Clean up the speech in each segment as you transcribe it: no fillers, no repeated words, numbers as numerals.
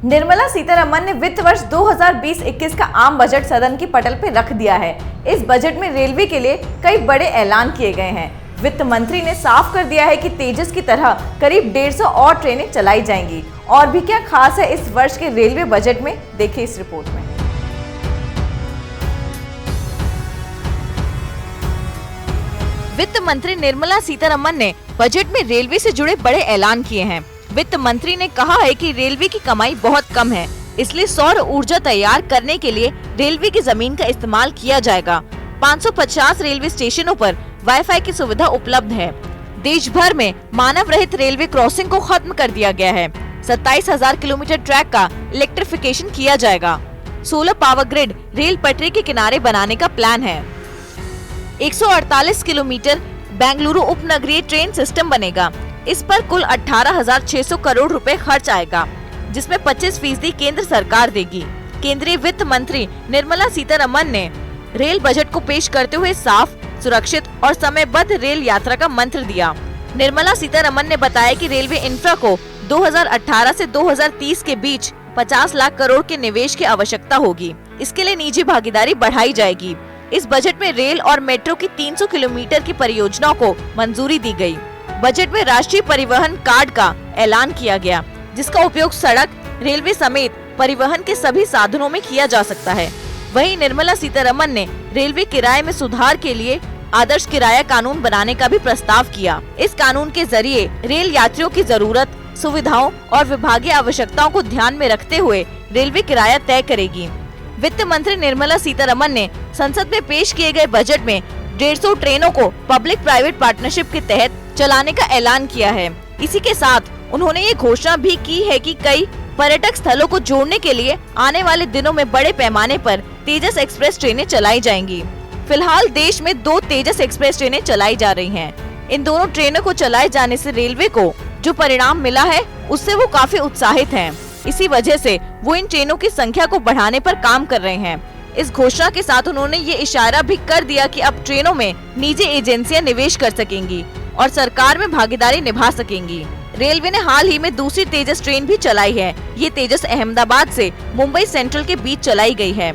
निर्मला सीतारमण ने वित्त वर्ष 2020-21 का आम बजट सदन की पटल पर रख दिया है। इस बजट में रेलवे के लिए कई बड़े ऐलान किए गए हैं। वित्त मंत्री ने साफ कर दिया है कि तेजस की तरह करीब 150 और ट्रेनें चलाई जाएंगी। और भी क्या खास है इस वर्ष के रेलवे बजट में, देखिए इस रिपोर्ट में। वित्त मंत्री निर्मला सीतारमण ने बजट में रेलवे से जुड़े बड़े ऐलान किए हैं। वित्त मंत्री ने कहा है कि रेलवे की कमाई बहुत कम है, इसलिए सौर ऊर्जा तैयार करने के लिए रेलवे की जमीन का इस्तेमाल किया जाएगा। 550 रेलवे स्टेशनों पर वाईफाई की सुविधा उपलब्ध है। देश भर में मानव रहित रेलवे क्रॉसिंग को खत्म कर दिया गया है। 27,000 किलोमीटर ट्रैक का इलेक्ट्रिफिकेशन किया जाएगा। सोलर पावर ग्रिड रेल पटरी के किनारे बनाने का प्लान है। 148 किलोमीटर बेंगलुरु उपनगरीय ट्रेन सिस्टम बनेगा। इस पर कुल 18,600 करोड़ रुपए खर्च आएगा, जिसमें 25% केंद्र सरकार देगी। केंद्रीय वित्त मंत्री निर्मला सीतारमण ने रेल बजट को पेश करते हुए साफ, सुरक्षित और समयबद्ध रेल यात्रा का मंत्र दिया। निर्मला सीतारमण ने बताया कि रेलवे इंफ्रा को 2018 से 2030 के बीच 50 लाख करोड़ के निवेश की आवश्यकता होगी। इसके लिए निजी भागीदारी बढ़ाई जाएगी। इस बजट में रेल और मेट्रो की 300 किलोमीटर की परियोजनाओं को मंजूरी दी गई। बजट में राष्ट्रीय परिवहन कार्ड का ऐलान किया गया, जिसका उपयोग सड़क, रेलवे समेत परिवहन के सभी साधनों में किया जा सकता है। वहीं निर्मला सीतारमण ने रेलवे किराए में सुधार के लिए आदर्श किराया कानून बनाने का भी प्रस्ताव किया। इस कानून के जरिए रेल यात्रियों की जरूरत, सुविधाओं और विभागीय आवश्यकताओं को ध्यान में रखते हुए रेलवे किराया तय करेगी। वित्त मंत्री निर्मला सीतारमण ने संसद में पेश किए गए बजट में 150 ट्रेनों को पब्लिक प्राइवेट पार्टनरशिप के तहत चलाने का ऐलान किया है। इसी के साथ उन्होंने ये घोषणा भी की है कि कई पर्यटक स्थलों को जोड़ने के लिए आने वाले दिनों में बड़े पैमाने पर तेजस एक्सप्रेस ट्रेनें चलाई जाएंगी। फिलहाल देश में 2 तेजस एक्सप्रेस ट्रेनें चलाई जा रही हैं। इन दोनों ट्रेनों को चलाए जाने से रेलवे को जो परिणाम मिला है, उससे वो काफी उत्साहित हैं। इसी वजह से वो इन ट्रेनों की संख्या को बढ़ाने पर काम कर रहे हैं। इस घोषणा के साथ उन्होंने ये इशारा भी कर दिया कि अब ट्रेनों में निजी एजेंसियां निवेश कर सकेंगी और सरकार में भागीदारी निभा सकेंगी। रेलवे ने हाल ही में दूसरी तेजस ट्रेन भी चलाई है। ये तेजस अहमदाबाद से मुंबई सेंट्रल के बीच चलाई गई है।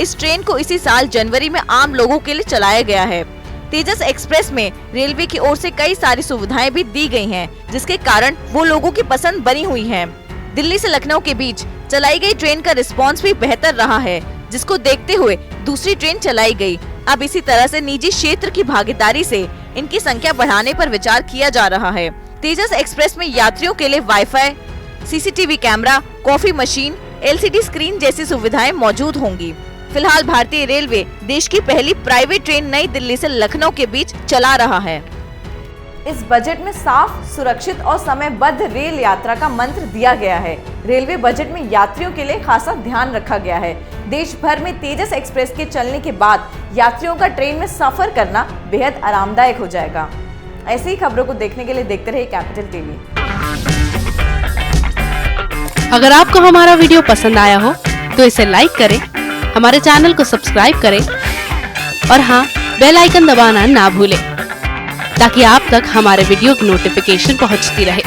इस ट्रेन को इसी साल जनवरी में आम लोगों के लिए चलाया गया है। तेजस एक्सप्रेस में रेलवे की ओर से कई सारी सुविधाएं भी दी गई हैं, जिसके कारण वो लोगों की पसंद बनी हुई है। दिल्ली से लखनऊ के बीच चलाई गई ट्रेन का रिस्पांस भी बेहतर रहा है, जिसको देखते हुए दूसरी ट्रेन चलाई गई। अब इसी तरह से निजी क्षेत्र की भागीदारी से इनकी संख्या बढ़ाने पर विचार किया जा रहा है। तेजस एक्सप्रेस में यात्रियों के लिए wifi, CCTV camera, coffee machine, LCD screen जैसी सुविधाएं मौजूद होंगी। फिलहाल भारतीय रेलवे देश की पहली प्राइवेट ट्रेन नई दिल्ली से लखनऊ के बीच चला रहा है। इस बजट में साफ, सुरक्षित और समयबद्ध रेल यात्रा का मंत्र दिया गया है। रेलवे बजट में यात्रियों के लिए खासा ध्यान रखा गया है। देश भर में तेजस एक्सप्रेस के चलने के बाद यात्रियों का ट्रेन में सफर करना बेहद आरामदायक हो जाएगा। ऐसी ही खबरों को देखने के लिए देखते रहिए कैपिटल टीवी। अगर आपको हमारा वीडियो पसंद आया हो तो इसे लाइक करें, हमारे चैनल को सब्सक्राइब करें और हाँ, बेल आइकन दबाना ना भूलें, ताकि आप तक हमारे वीडियो की नोटिफिकेशन पहुंचती रहे।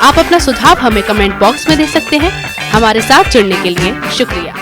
आप अपना सुझाव हमें कमेंट बॉक्स में दे सकते हैं। हमारे साथ जुड़ने के लिए शुक्रिया।